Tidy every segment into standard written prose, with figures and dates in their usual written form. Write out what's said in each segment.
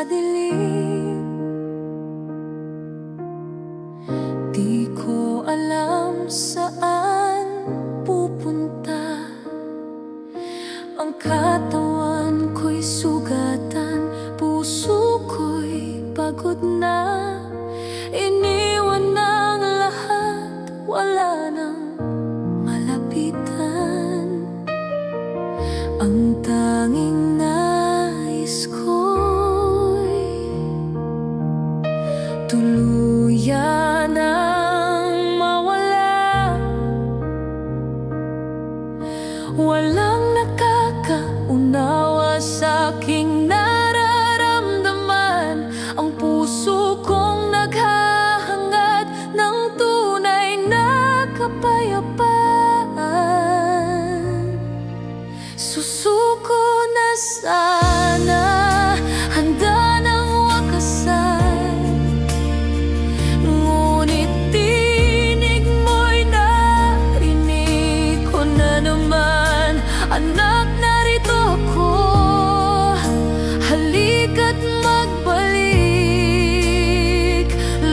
sa dilim. Di ko alam saan pupunta. Ang katawan ko'y sugatan, puso ko'y pagod na. Iniwan ng lahat, wala nang malapitan. Ang tanging nais ko'y tuluyan ang mawala. Walang nakakaunawa sa aking nararamdaman. Ang puso kong naghahangad ng tunay na kapayapaan. Susuko na sana, handa ng wakasan. Ngunit tinig mo'y narinig ko na naman. Anak, narito ako, halika't magbalik.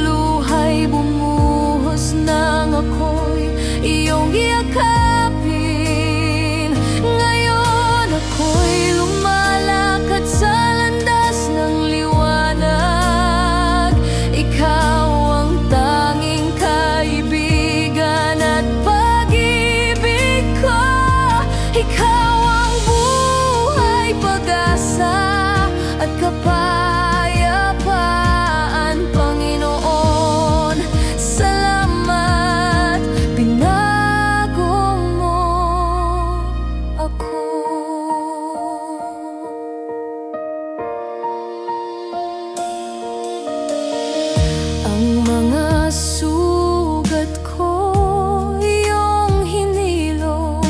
Luha'y bumuhos nang ako'y iyong iyakapin. Ngayon ako'y lumalakad sa landas ng liwanag. Ikaw ang tanging kaibigan at pag-ibig ko. Ikaw ang buhay, pag-asa at kapayapaan, Panginoon. Salamat, binago mo ako. Ang mga sugat ko iyong hinilom,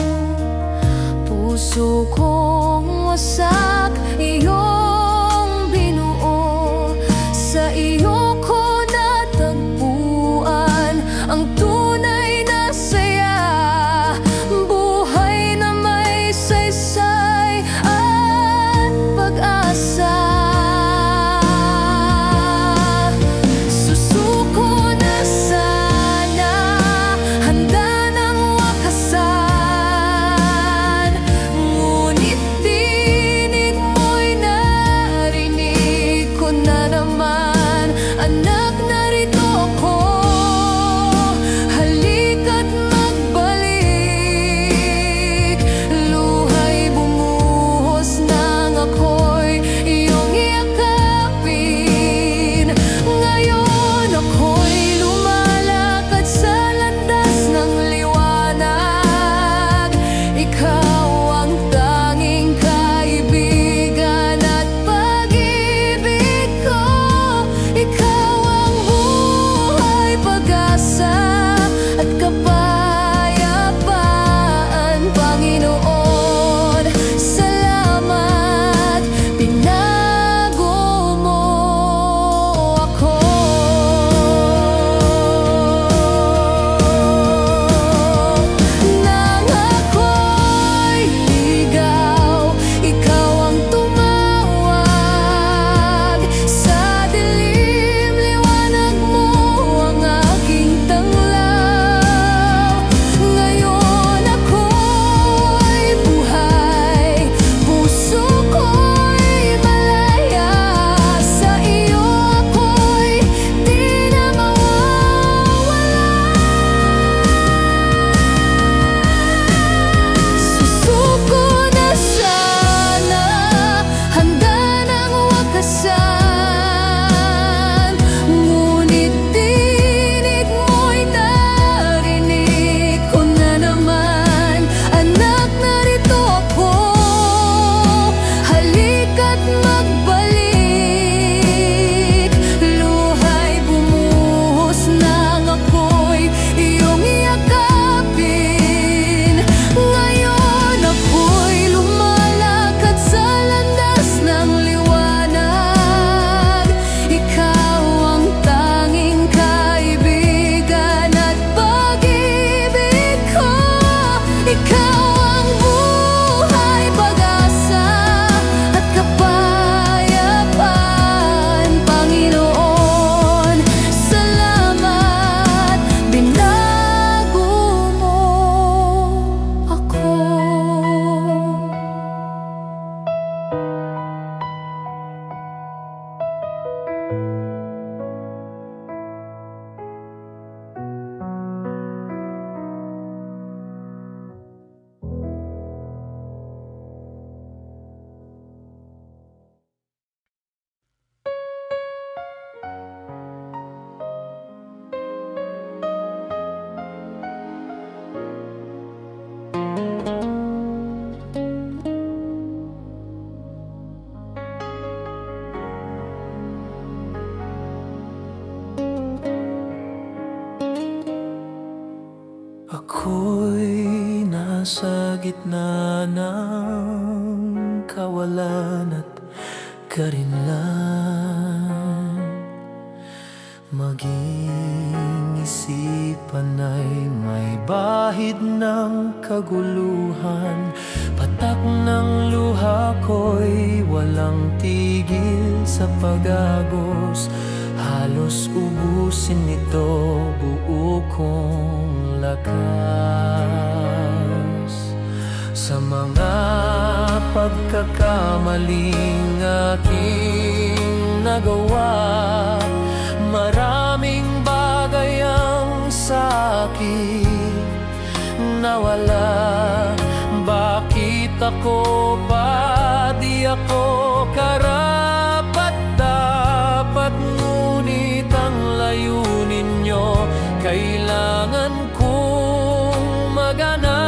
puso kong wasak iyong ako'y nasa gitna ng kawalan at karinlan, maging isipan ay may bahid ng kaguluhan. Patak ng luha ko'y walang tigil sa pag-agos, halos ubusin nito buo kong lakas. Sa mga pagkakamaling aking nagawa, maraming bagay ang sa'kin nawala. Bakit ako ba di ako karapat-dapat? Ngunit ang layunin nyo kailangan kong maganap.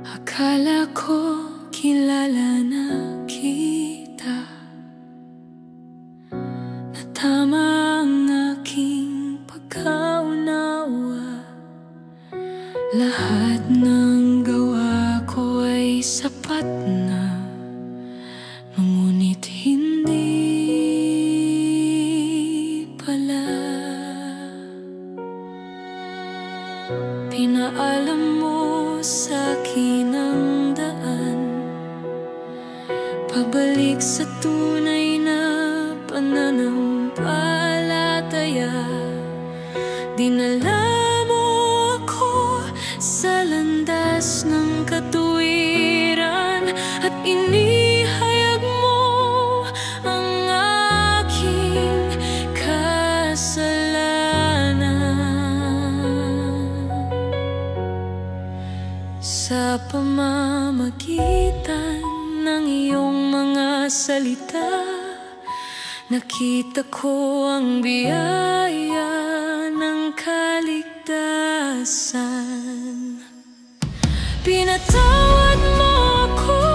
Akala ko kilala na kita, na tama ang aking pagkaunawa. Lahat ng gawa ko ay sapat na, ngunit hindi pala. Pinaalam mo sa'kin ang daan, pabalik sa tunay na pananampalataya. Dinala mo ako sa landas ng katuwiran at inihayag mo ang aking kasalanan. Sa pamamagitan ng iyong mga salita, nakita ko ang biyaya ng kaligtasan. Pinatawad mo ako,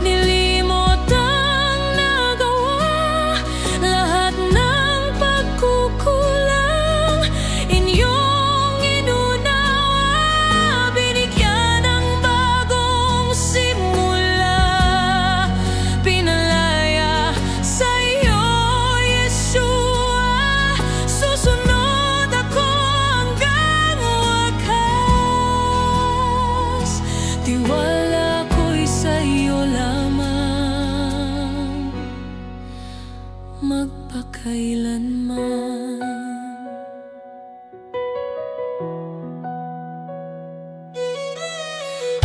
nilimot ang nagawa, lahat ng pagkukulang inyong inunawa, binigyan ng bagong simula, pinalaya sa iyo, Yeshua, susunod ako hanggang wakas. Tiwala ko'y sa iyo lamang, magpakailanman.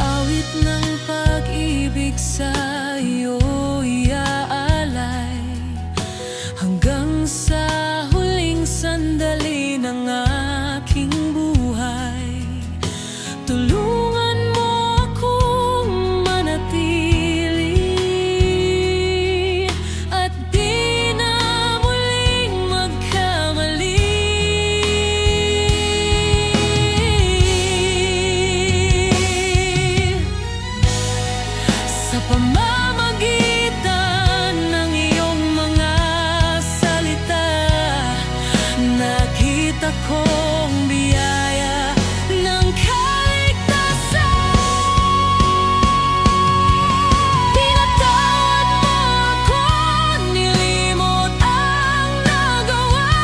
Awit ng pag-ibig sa iyo iaalay, hanggang sa huling sandali ng aking buhay. Tulungan mo akong manatili at di na muling magkamali. Sa pamamagitan ng iyong mga salita, nakita kong biyaya ng kaligtasan. Pinatawad mo ako, nilimot ang nagawa,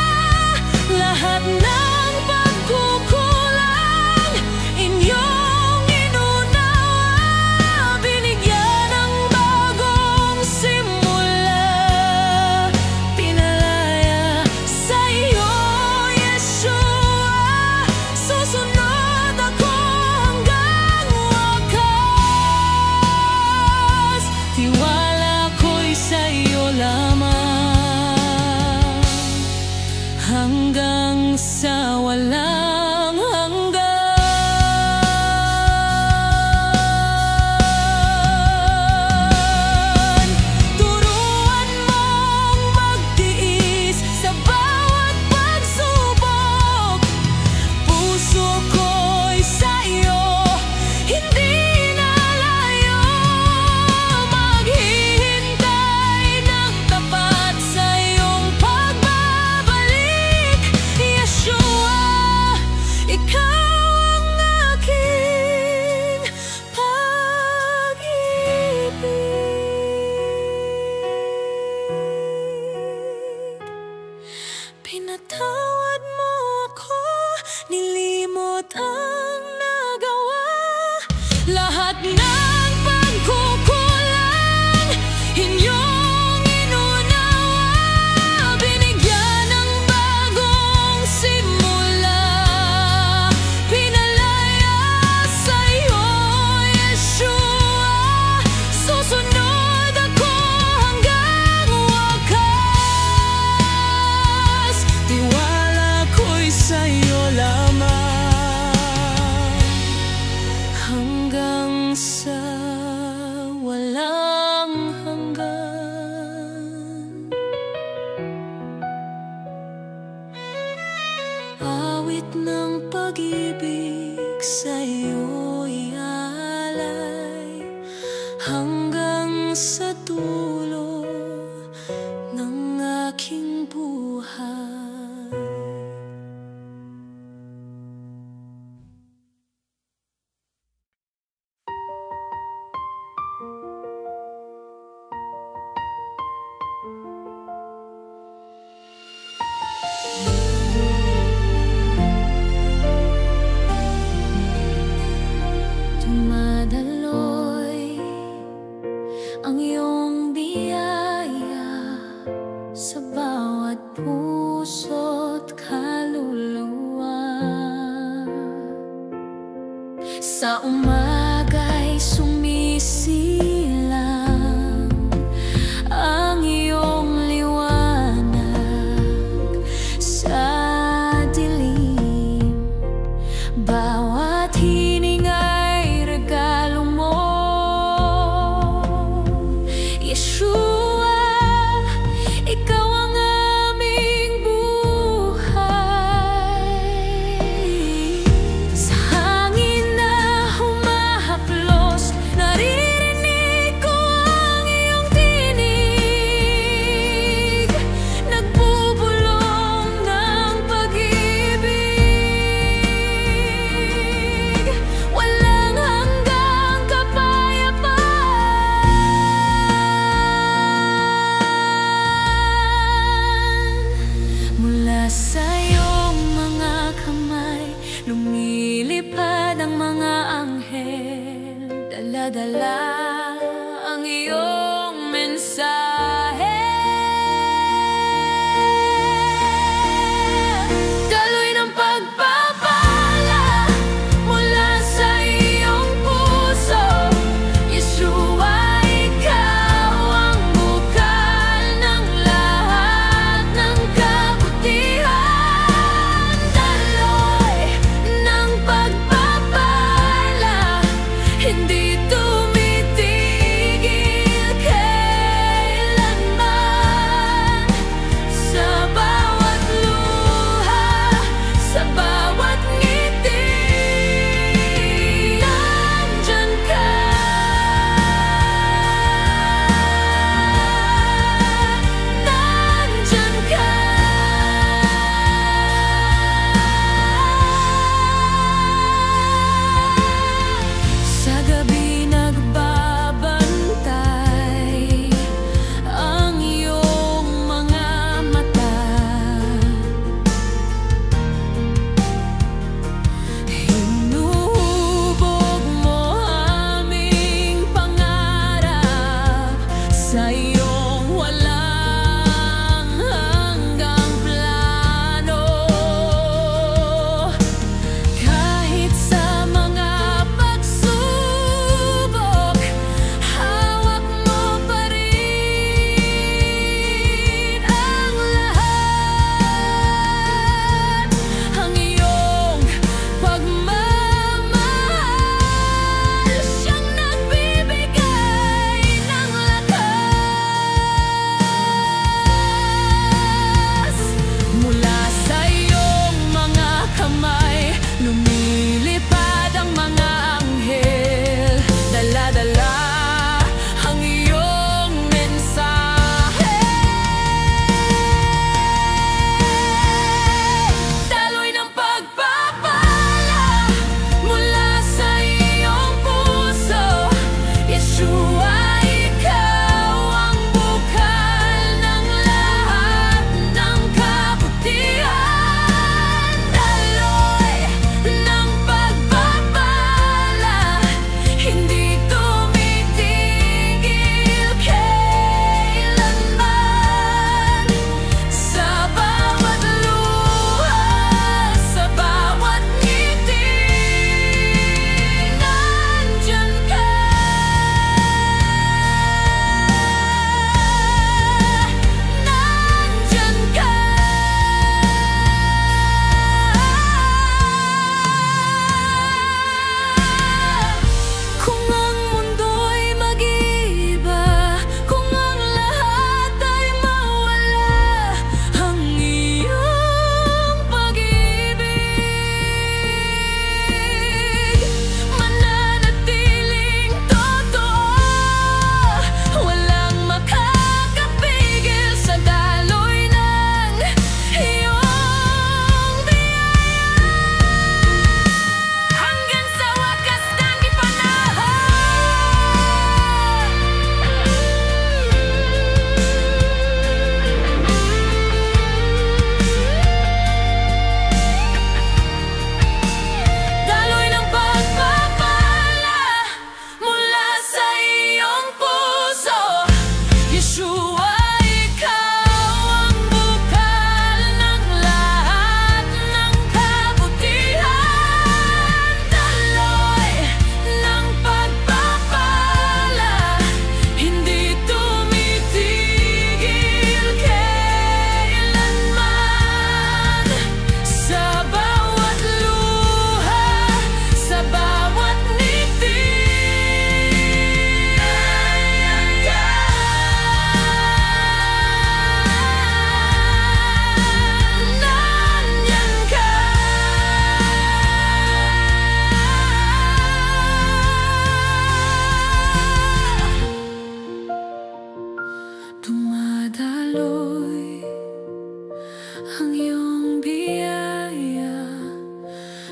lahat ng pagkukulang inyong inunawa, binigyan ng bagong simula, pinalaya sa iyo, Yeshua, susunod ako hanggang wakas. Tiwala ko'y sa iyo lamang, hanggang sa walang hanggan. Turuan mong magtiis sa bawat pagsubok, puso ko'y sa iyo, hindi nalayo, maghihintay ng tapat sa iyong pagbabalik. Yeshua, ikaw ang aking pag-ibig. Pinatawad mo ako, nilimot ang nagawa, lahat ng pagkukulang inyong inunawa, binigyan ng bagong simula, pinalaya sa iyo, Yeshua, susunod ako hanggang wakas. Tiwala ko'y sa iyo lamang, hanggang sa dala-dala ang iyong mensahe. Daloy ng pagpapala mula sa iyong puso. Yeshua, ikaw ang bukal ng lahat ng kabutihan. Daloy ng pagpapala, hindi tumitigil kailanman. Sa bawat luha, sa bawat ngiti, nandyan ka. Nandyan ka. Sa gabi nagbabantay ang iyong mga mata. Hinuhubog mo aming pangarap sa iyong walang hanggang plano. Kahit sa mga pagsubok, hawak mo pa rin ang lahat. Ang iyong pagmamahal, siyang nagbibigay ng lakas. Mula sa iyong mga kamay, lumilipad ang mga anghel. Dala-dala ang iyong mensahe. Daloy ng pagpapala mula sa iyong puso. Yeshua, ikaw ang bukal ng lahat ng kabutihan. Daloy ng pagpapala, hindi tumitigil kailanman. Sa bawat luha, sa bawat ngiti, nandyan ka. Nandyan ka. Kung ang mundo'y mag-iba, kung ang lahat ay mawala, ang iyong pag-ibig mananatiling totoo. Walang makakapigil sa daloy ng iyong biyaya, hanggang sa wakas ng ipanahon. Daloy ng pagpapala mula sa iyong puso. Yeshua, ikaw ang bukal ng lahat ng kabutihan. Daloy ng pagpapala, hindi tumitigil kailanman. Sa bawat luha, sa bawat ngiti, nandyan ka. Nandyan ka. Dumadaloy ang iyong biyaya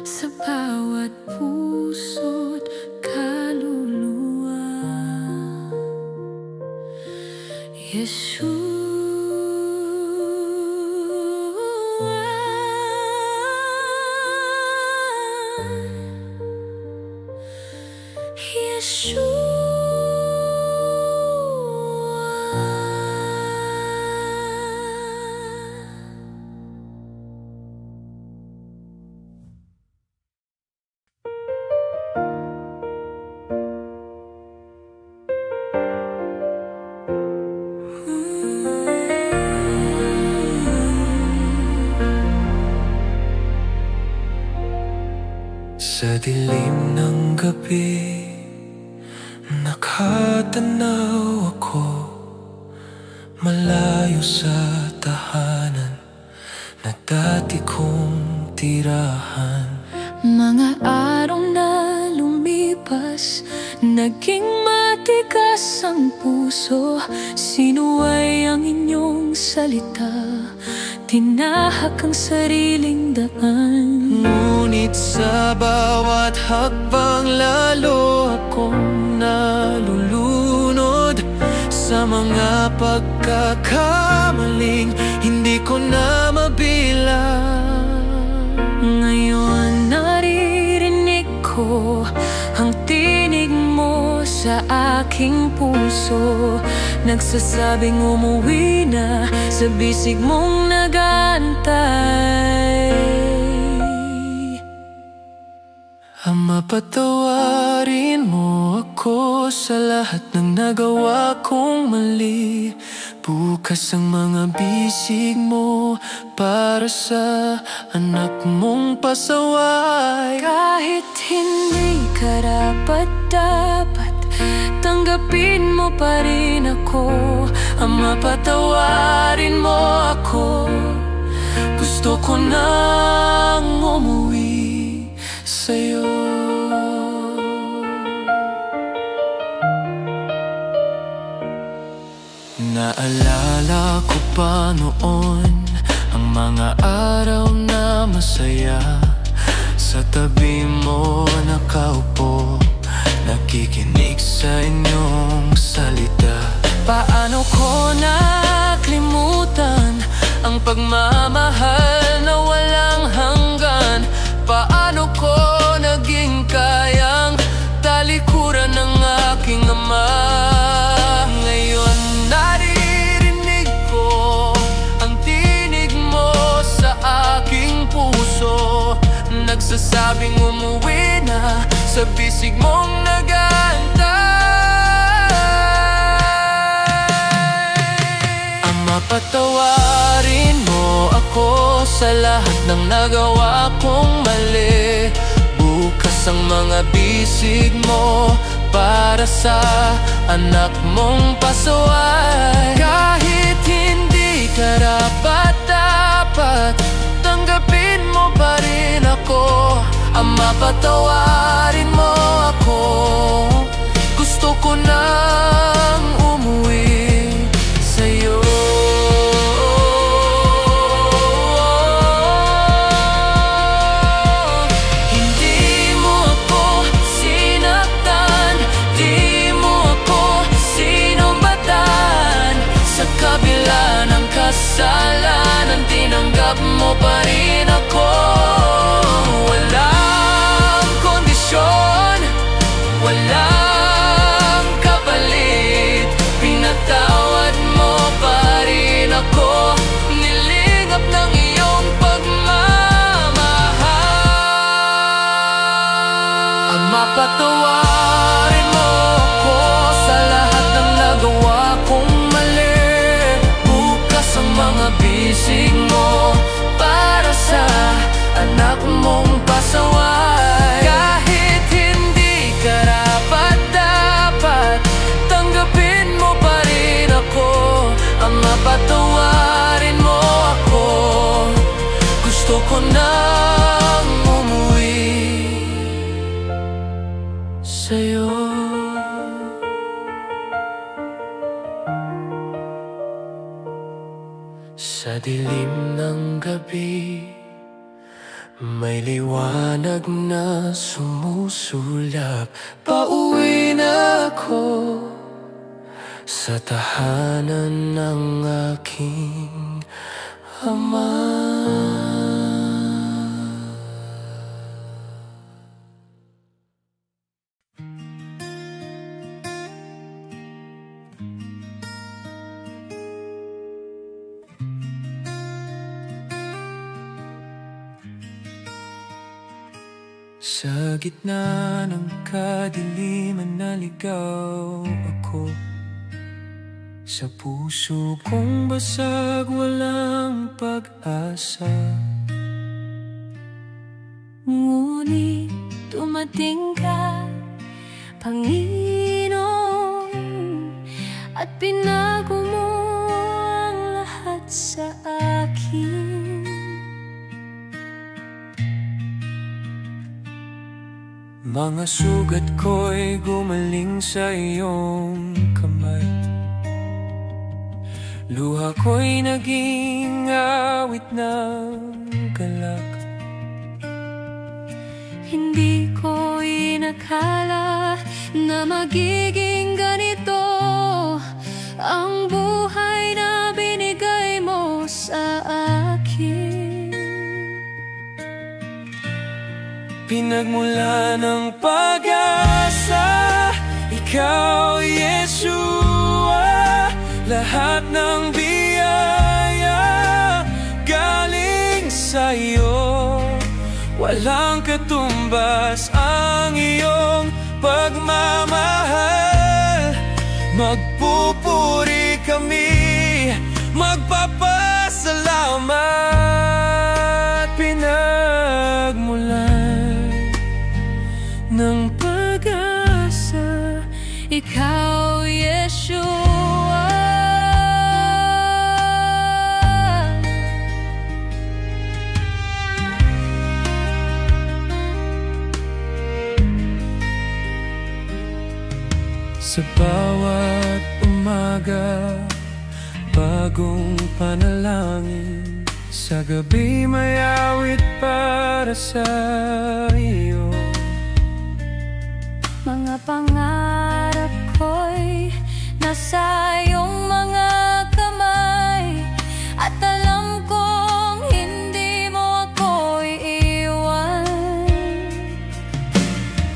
sa bawat puso't kaluluwa. Yeshua, Yeshua. dilim ng gabi, nakatanaw ako malayo sa tahanan na dati kong tirahan. Mga araw na lumipas, naging matigas ang puso. Sinuway ang inyong salita, tinahak ang sariling daan. Ngunit sa bawat hakbang lalo akong nalulunod sa mga pagkakamaling hindi ko na mabilang. Ngayon naririnig ko ang tinig mo sa aking puso, nagsasabing umuwi na sa bisig mong nag-aantay. Ama, patawarin mo ako sa lahat ng nagawa kong mali. Bukas ang mga bisig mo para sa anak mong pasaway. Kahit hindi karapat-dapat, tanggapin mo pa rin ako. Ama, patawarin mo ako. Gusto ko nang umuwi sa'yo. Naalala ko pa noon ang mga araw na masaya, sa tabi mo nakaupo, nakikinig sa inyong salita. Paano ko naklimutan ang pagmamahal na walang hanggan? Paano ko naging kayang talikuran ng aking ama? Ngayon naririnig ko ang tinig mo sa aking puso, nagsasabing umuwi na sa bisig mong nag-aantay. Ama, patawarin mo ako sa lahat ng nagawa kong mali. Bukas ang mga bisig mo para sa anak mong pasaway. Kahit hindi karapat-dapat, tanggapin mo pa rin ako. Ama, patawarin mo ako. Gusto ko nang umuwi sa'yo. Kasalanan, tinanggap mo pa rin ako. Walang kondisyon, walang kapalit, pinatawad mo pa rin ako. Nilingap ng iyong pagmamahal. Ama, patawarin mo ako sa lahat ng nagawa kong mali. Mga bisig mo para sa anak mong pasaway. Kahit hindi karapat-dapat, tanggapin mo pa rin ako. Ama, patawarin mo ako. Gusto ko nang umuwi sa'yo. Sa dilim ng gabi, may liwanag na sumusulap. Pauwi na ako sa tahanan ng aking ama. Sa gitna ng kadiliman naligaw ako. Sa puso kong basag walang pag-asa. Ngunit dumating ka, Panginoon, at binago mo ang lahat sa akin. Mga sugat ko'y gumaling sa iyong kamay, luha ko'y naging awit ng galak. Hindi ko inakala na magiging ganito ang buhay na binigay mo sa akin. Pinagmula ng pag-asa, ikaw, Yeshua, lahat ng biyaya galing sa'yo. Walang katumbas ang iyong pagmamahal. Magpupuri kami, magpapasalamat. Pinagmulan ng pag-asa, Ikaw, Yeshua, sa bawat umaga, bagong panalangin. Sa gabi may awit para sa iyo. mga pangarap ko'y nasa iyong mga kamay, at alam kong hindi mo ako iiwan.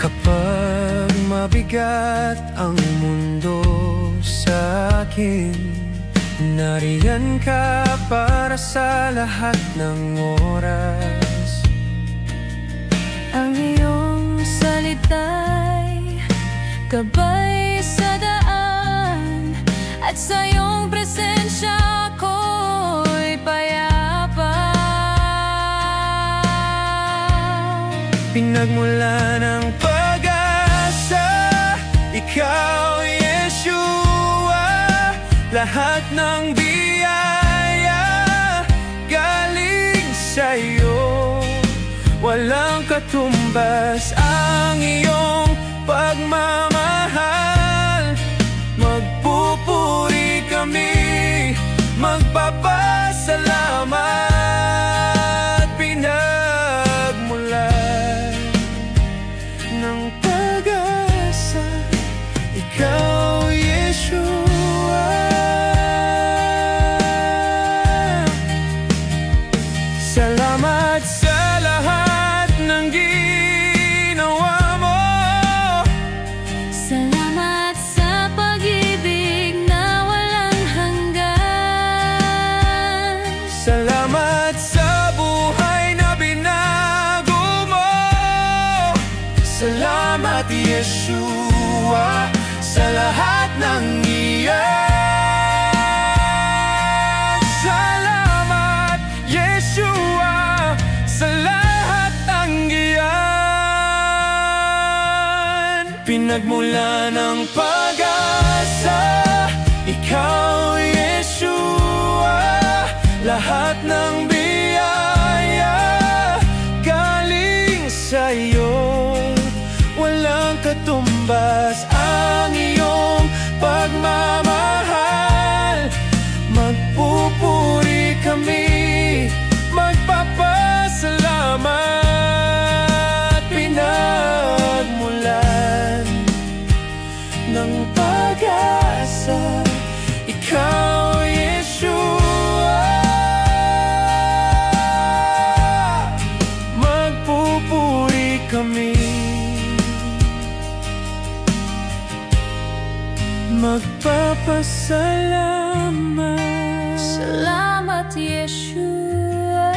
Kapag mabigat ang mundo sa akin, nariyan ka para sa lahat ng oras. Ang iyong salita'y gabay sa daan, at sa iyong presensya ako'y payapa. Pinagmula ng pag-asa, ikaw, Yeshua, lahat ng biyaya galing sa'yo. Walang katumbas ang iyong pagmamahal. Magpupuri kami, magpapasalamat. Pinagmulan ng pag-asa, ikaw, Yeshua. Salamat sa lahat ng ginawa mo. Salamat sa pag-ibig na walang hanggan. Salamat sa buhay na binago mo. Salamat, Yeshua, sa lahat ng iyan. Salamat, Yeshua, sa lahat ng iyan. Pinagmula ng pag-asa, ikaw, Yeshua, lahat ng biyaya galing sa'yo. Walang katumbas ang iyong pagmamahal. Magpupuri kami, magpapasalamat. Pinagmulan ng pag-asa, ikaw, Yeshua, magpupuri kami, magpapasalamat. Salamat, Yeshua.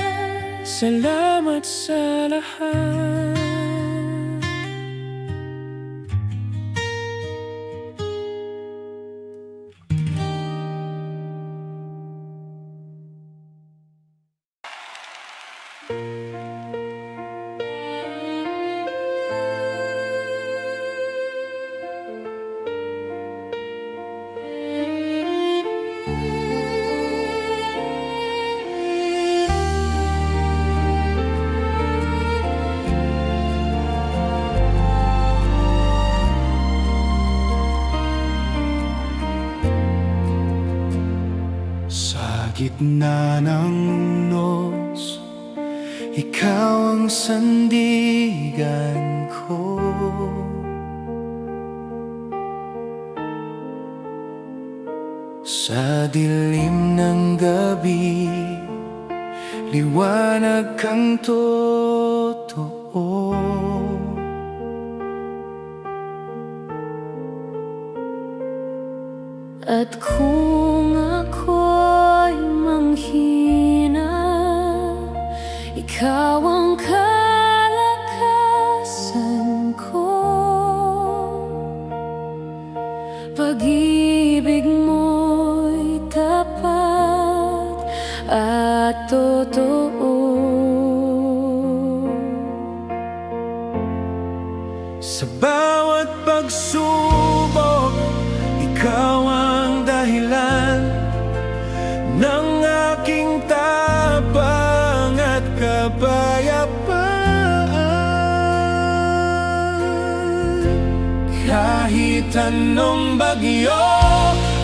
Salamat sa lahat. gitna ng unos, ikaw ang sandigan ko. Sa dilim ng gabi, liwanag kang totoo. At kung ako'y manghina, ikaw ang kalakasan ko. Pag-ibig mo'y tapat at totoo. Sa bawat pagsubok, ikaw ang dahilan ng aking tapang at kapayapaan. Kahit anong bagyo,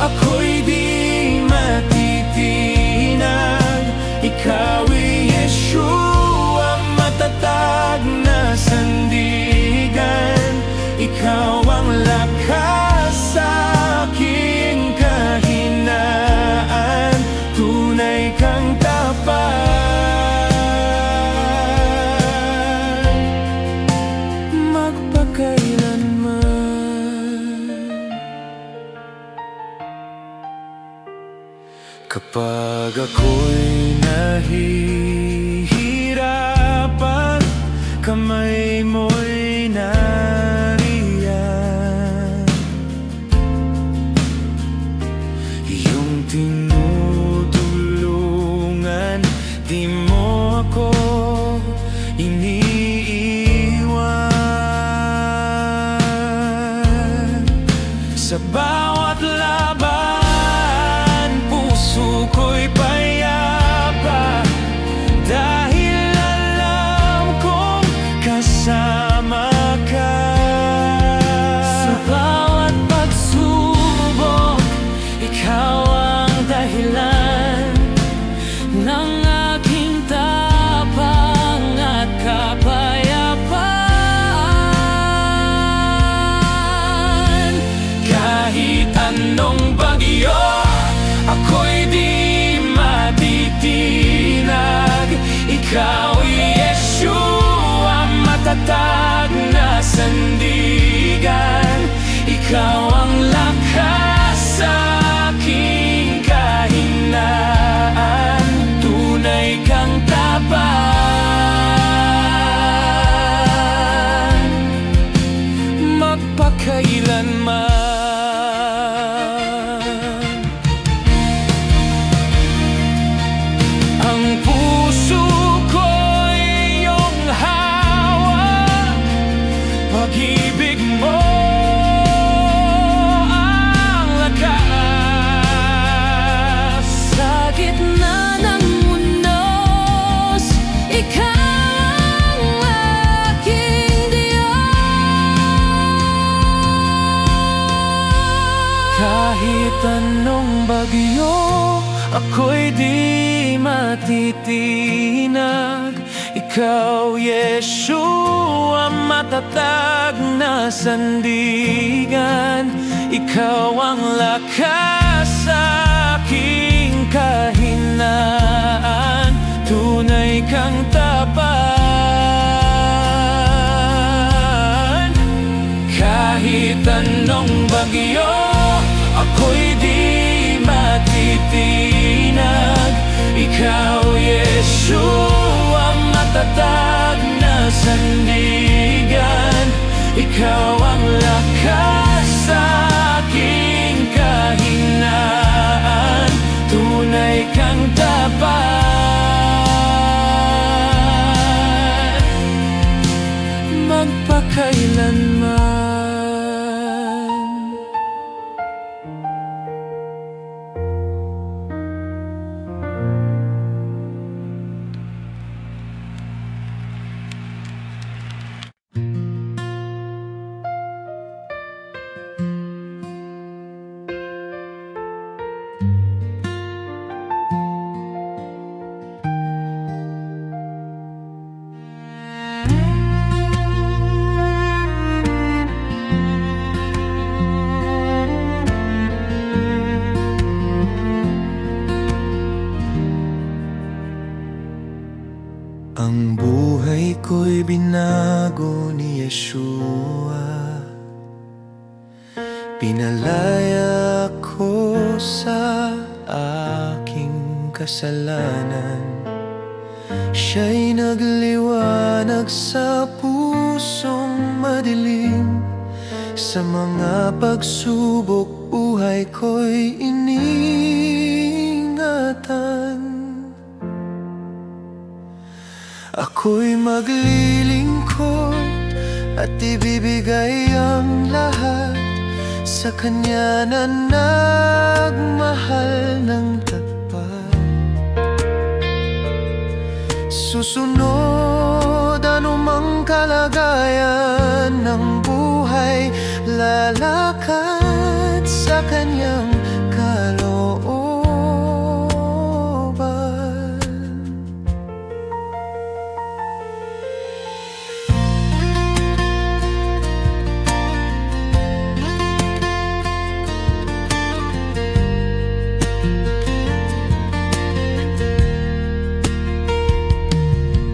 ako'y di matitinag. Ika'y Yeshua, matatag na sandigan. Ikaw ang lakas sa aking kahinaan. Tunay kang tapat, magpakailanman. Kapag ako'y nahihirapan, kamay mo'y nariyan. Iyong tinutulungan, di mo ako iniiwan. Sa bawat laban, puso ko'y payapa, dahil alam kong kasama ka. Sa bawat pagsubok, ikaw ang dahilan ng aking tapang at kapayapaan. Kahit anong bagyo, ako'y di matitinag. Ika'y Yeshua, matatag na sandigan. Ikaw ang lakas sa aking kahinaan. Tunay kang tapat, magpakailanman. Ang puso ko'y iyong hawak, pag-ibig mo ang lakas. Sa gitna ng unos, ikaw ang aking Diyos. Kahit anong bagyo, ako'y di matitinag. Ikaw, Yeshua, matatag na sandigan. Ikaw ang lakas sa aking kahinaan. Tunay kang tapat. Kahit anong bagyo, ako'y di matitinag. Ikaw, Yeshua, matatag na sandigan. Ikaw ang lakas sa aking kahinaan. Tunay kang tapat, magpakailanman. Pinalaya ko sa aking kasalanan. Siya'y nagliwanag sa pusong madilim. Sa mga pagsubok buhay ko'y iniingatan. Ako'y maglilingkod at ibibigay ang lahat sa Kanya na nagmahal ng tapat. Susunod anumang kalagayan ng buhay, lalakad sa Kanyang kalooban.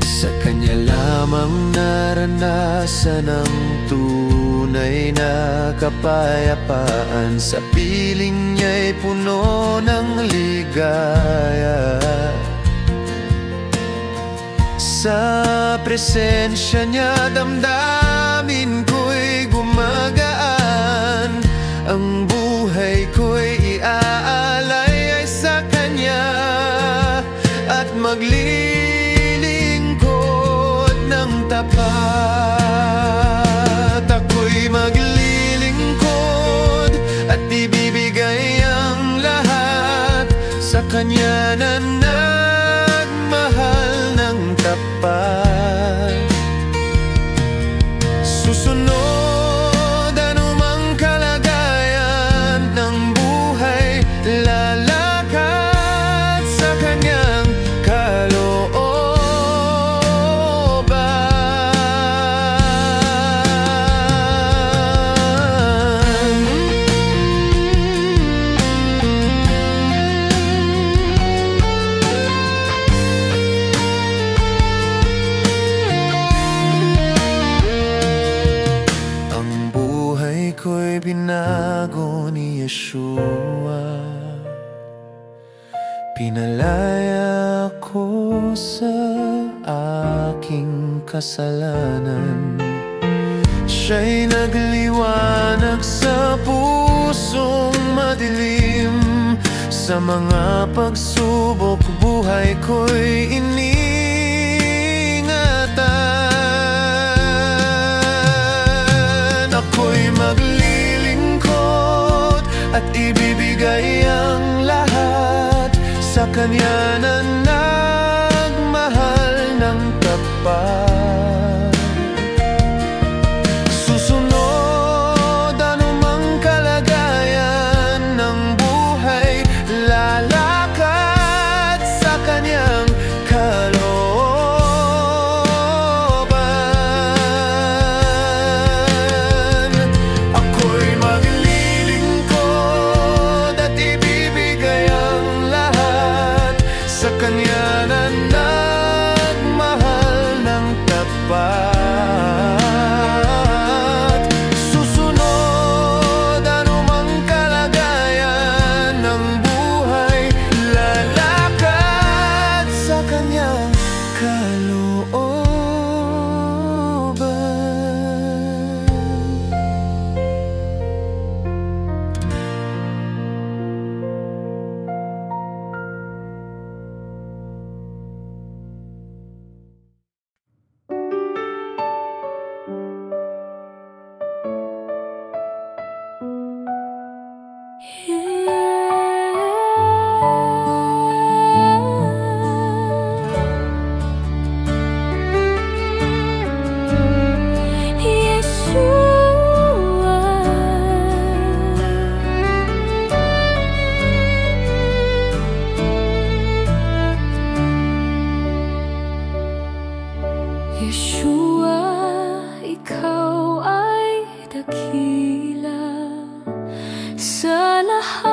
Sa Kanya lamang naranasan ang tunay na kapayapaan. Sa piling niya'y puno ng ligaya. Sa presensya niya damdamin ko'y gumagaan. Ang buhay ko'y iaalay ay sa Kanya at maglilingkod ng tapat. Ako'y maglilingkod at ibibigay ang lahat sa Kanya na nagmahal ng tapat. Susunod anumang kalagayan ng buhay, lalakad sa Kanyang ko'y binago ni Yeshua. Pinalaya ko sa aking kasalanan. Siya'y nagliwanag sa pusong madilim. Sa mga pagsubok buhay ko'y iniingatan. Ako'y maglilingkod at ibibigay ang lahat sa Kanya na nagmahal ng tapat. Susunod anumang kalagayan ng buhay, lalakad sa Kanyang kalooban. Ako'y maglilingkod at ibibigay ang lahat sa Kanya na nagmahal ng tapat. Susunod anumang kalagayan ng buhay, lalakad sa Kanyang kalooban. Yeshua, ikaw ay dakila sa lahat.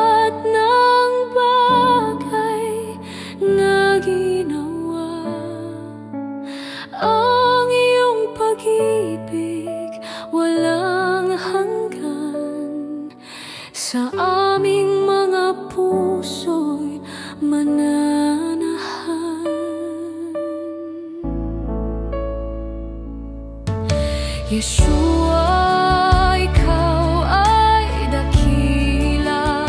aming mga puso'y mananahan. Yeshua, ikaw ay dakila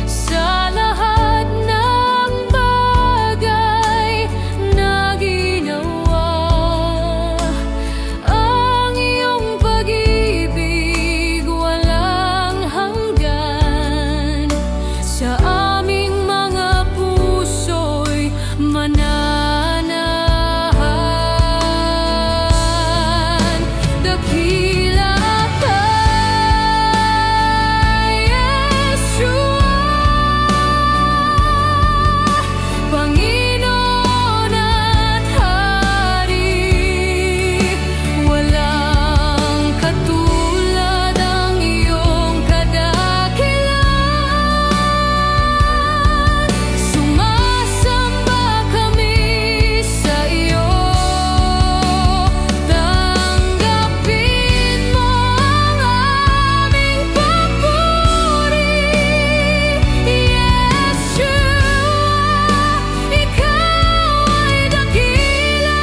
sa lahat ng bagay na ginawa. Ang iyong pag-ibig walang hanggan, sa aming mga puso'y mananahan. Dakila ka, Yeshua, Panginoon at Hari. Walang katulad ang iyong kadakilan. Sumasamba kami sa iyo. Tanggapin mo ang aming papuri. Yeshua, ikaw ay dakila.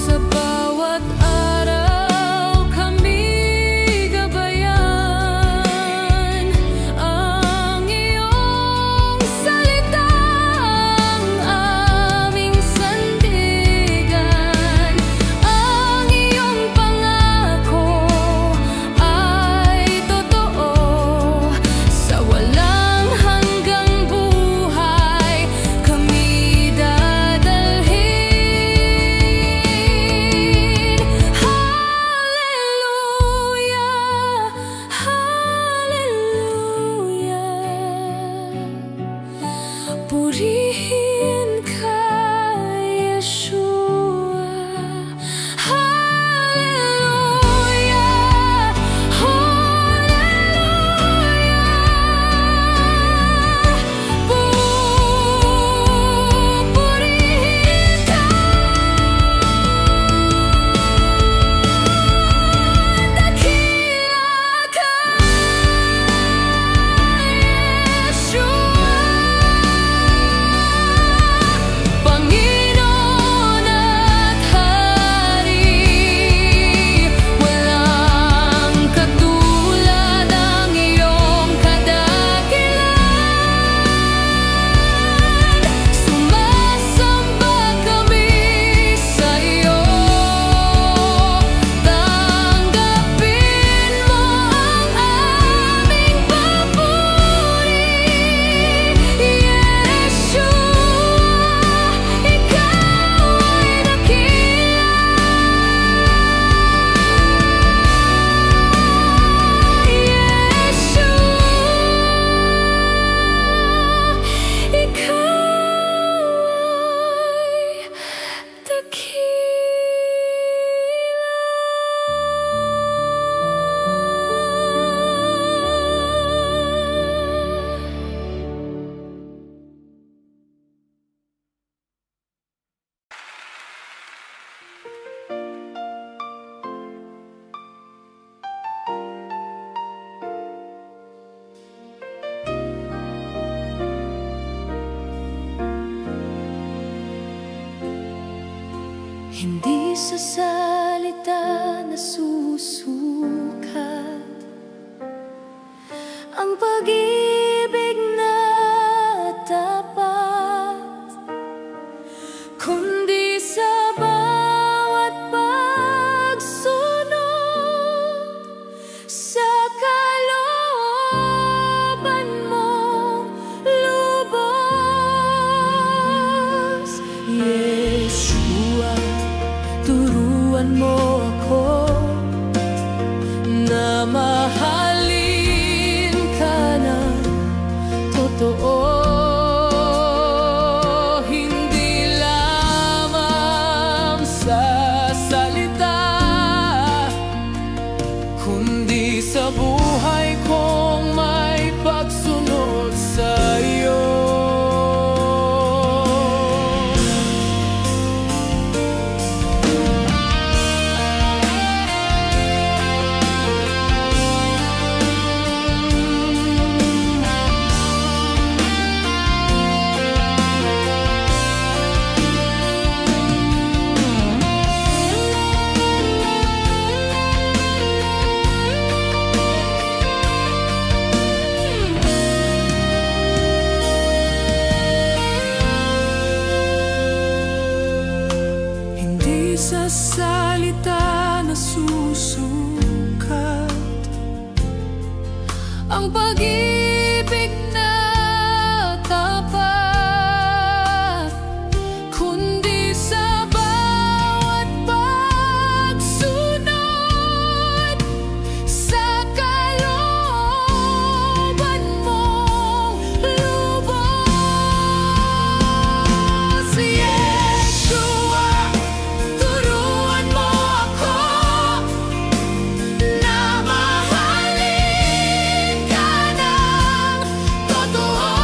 Sa bawat araw kami gabayan, ang iyong salita ang aming sandigan. Ang iyong pangako ay totoo, sa walang hanggang buhay kami dadalhin. Hallelujah, hallelujah. Purihin ka, Yeshua. Hallelujah, hallelujah. Purihin ka, dakila ka, Yeshua, Panginoon at Hari. Walang katulad ang iyong kadakilan. Sumasamba kami sa iyo. Tanggapin mo ang aming papuri. Yeshua, ikaw ay dakila. Yeshua, ikaw hindi sa salita nasusukat ang pag-ibig na tapat, kundi sa bawat pagsunod sa kalooban mong lubos. Yeshua, turuan mo ako na mahalin ka ng ang pag-ibig na tapat, kundi sa bawat pagsunod sa kalooban mong lubos. Yeshua, turuan mo ako na mahalin ka ng totoo,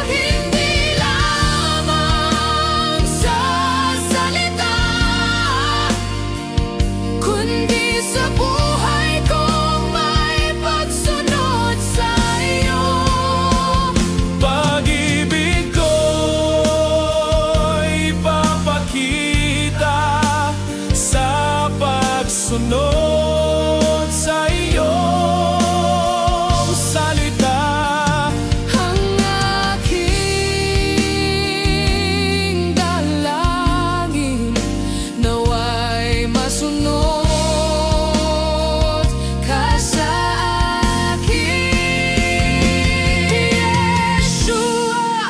hindi lamang sa salita, kundi sa buhay kong may pagsunod sa iyo. Pag-ibig ko'y ipapakita sa pagsunod sa iyong salita. Ang aking dalangin naway masunod ka sa akin. Yeshua,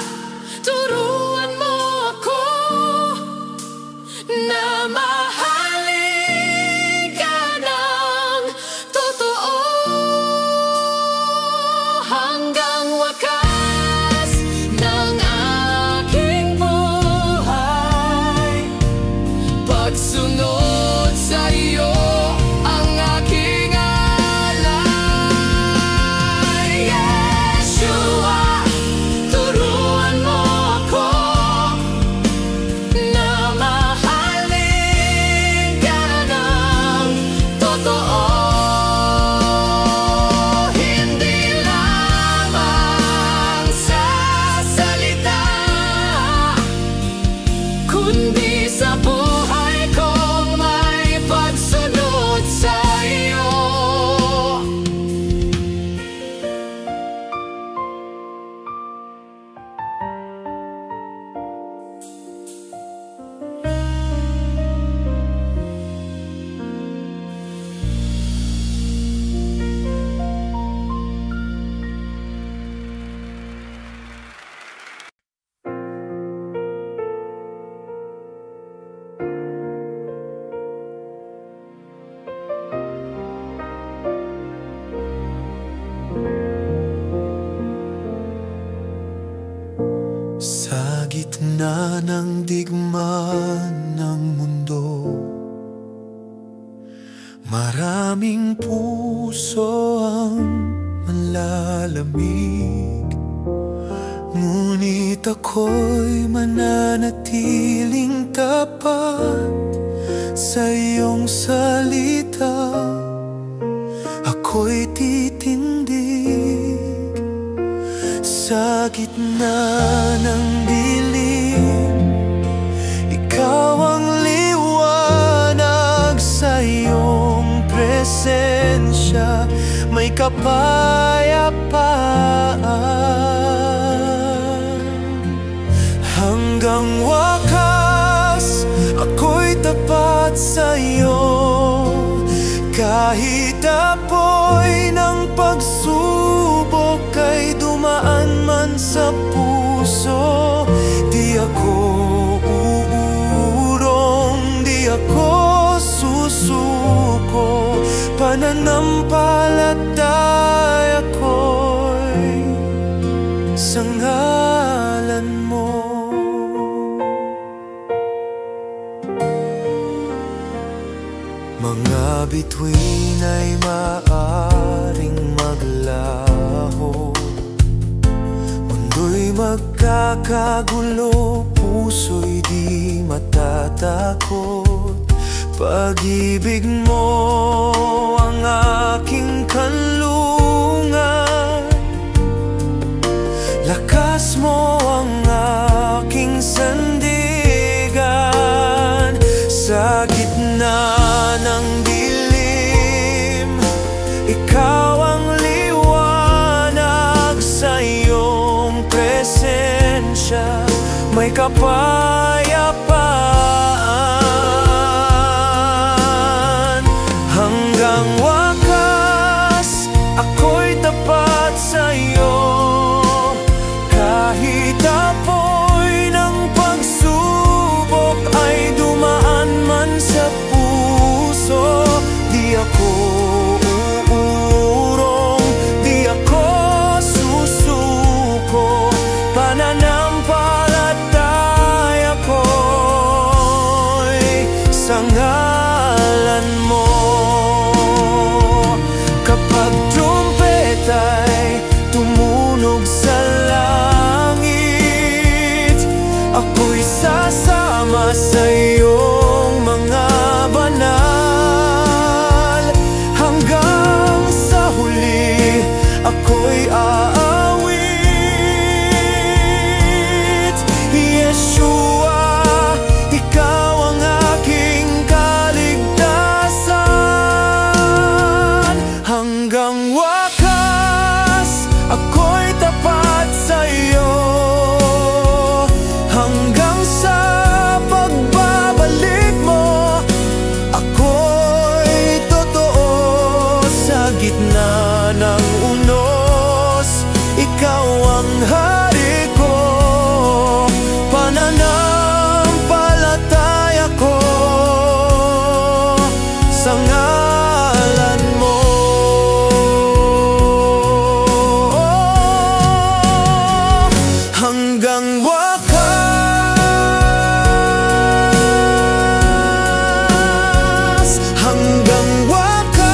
turuan mo ako na mahalin ka ng totoo, hanggang wakas ng aking buhay. Pagsunod sa iyo ang aking alay. Yeshua, turuan mo ako na mahalin ka ng totoo, hindi lamang sa salita, kundi sa buhay kong may pagsunod sa iyo. Sa gitna ng digma ng mundo, maraming puso ang manlalamig. Ngunit ako'y mananatiling tapat sa iyong salita. Ako'y titindig sa gitna ng dilim. Ikaw ang liwanag, sa iyong presensya may kapayapaan. Hanggang wakas ako'y tapat sa iyo, kahit apoy ng pagsubok ay dumaan man sa puso. Di ako uurong, di ako susuko, pananampalataya ko'y sa ngalan mo. Mga bituin ay maaring maglaho, mundo'y magkakagulo, puso'y di matatakot. Pag-ibig mo ang aking kanlungan, lakas mo ang aking sandigan. Sa gitna ng dilim, ikaw ang liwanag, sa iyong presensya may kapayapaan. Hanggang sa ngalan mo. Hanggang wakas, hanggang wakas,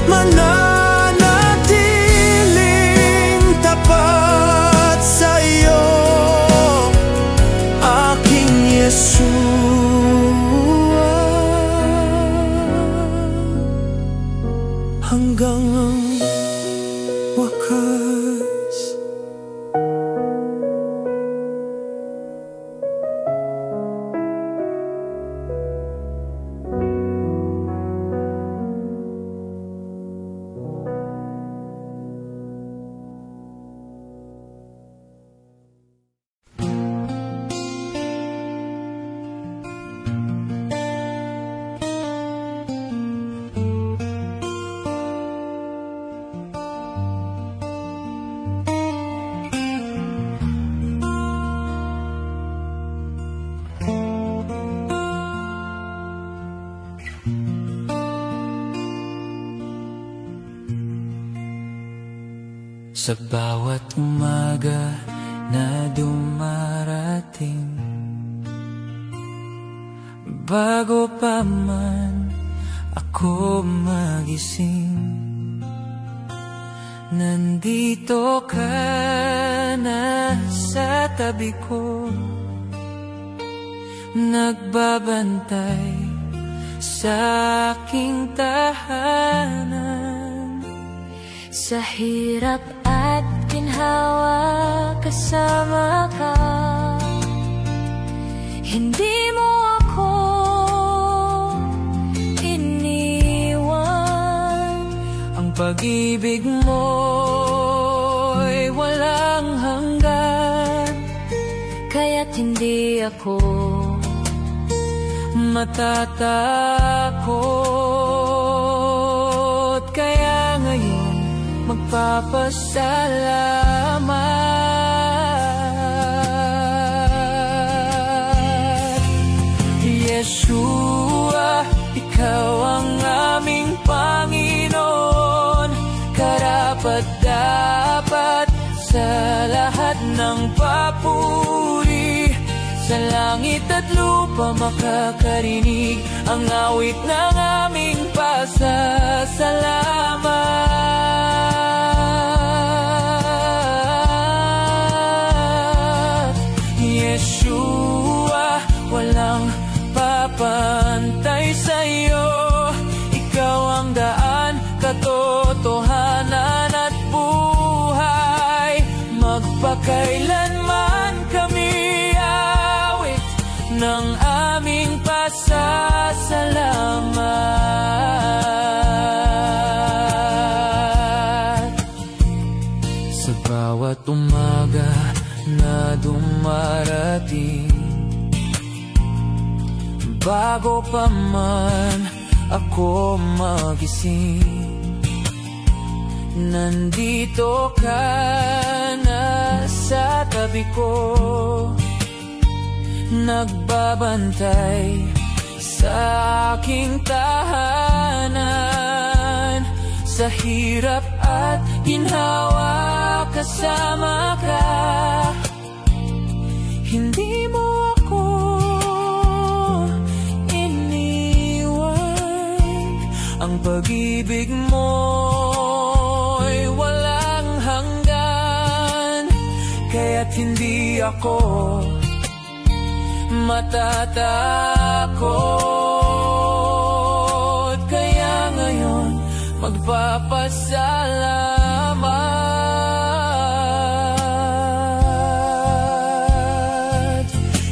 mananatiling tapat sa iyo, aking Yeshua. Hanggang wakas. Sa bawat umaga na dumarating, bago pa man ako magising, nandito ka na sa tabi ko, nagbabantay sa aking tahanan. Sa hirap at ginhawa kasama ka, hindi mo ako iniwan. Ang pag-ibig mo'y walang hanggan, kaya't hindi ako matatakot. Kaya ngayon magpapasalamat. Yeshua, ikaw ang aming Panginoon, karapat-dapat sa lahat ng papuri. Sa langit at lupa makakarinig ang awit ng aming pasasalamat. Yeshua, walang papantay sa'yo. Ikaw ang daan, katotohanan at buhay. Magpakailanman kami ng aming pasasalamat. Sa bawat umaga na dumarating, bago pa man ako magising, nandito ka na sa tabi ko, nagbabantay sa aking tahanan. Sa hirap at ginhawa kasama ka, hindi mo ako iniwan. Ang pag-ibig mo'y walang hanggan, kaya't hindi ako matatakot. Kaya ngayon magpapasalamat.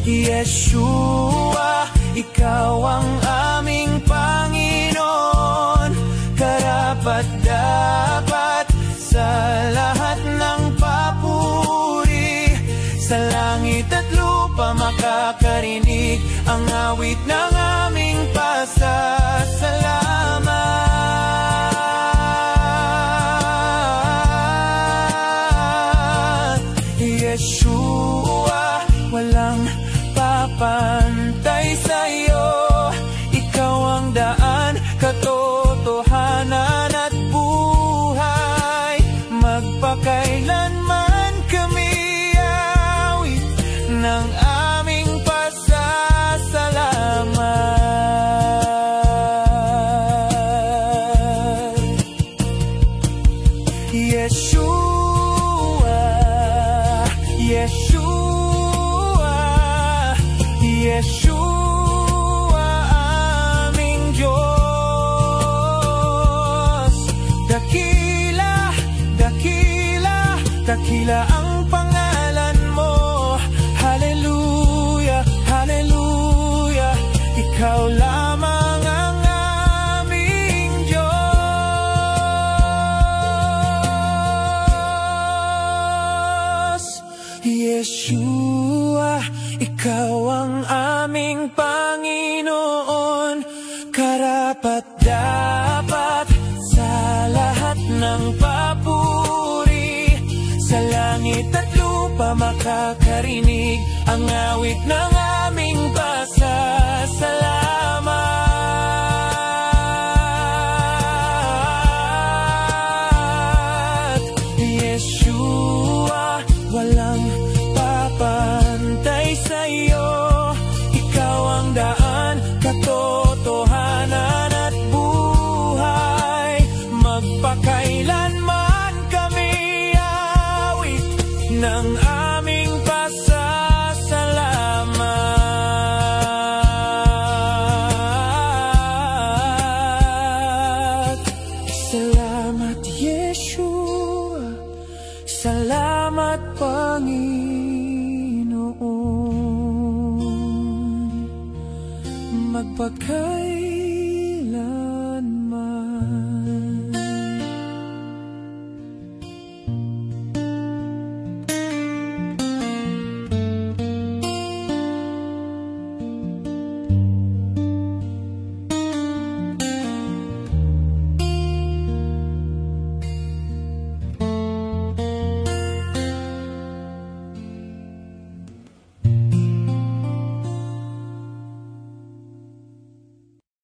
Yeshua, ikaw ang aming Panginoon, karapat-dapat sa lahat ng papuri. Sa langit at lupa makakarinig ang awit ng aming pasasalamat. Yeshua, walang papantay Yeshua, aming Diyos. Dakila, dakila, dakila ang pangalan mo. Hallelujah, hallelujah, ikaw lamang ang aming Diyos. Yeshua, ikaw ang aming Panginoon, karapat-dapat sa lahat ng papuri. Sa langit at lupa makakarinig ang awit ng aming pasasalamat. Yeshua, walang papantay sa'yo. Ikaw ang daan, katotohanan at buhay. Magpakailanman kami awit ng aming pasasalamat. Salamat Yeshua, salamat Panginoon. Magpakailanman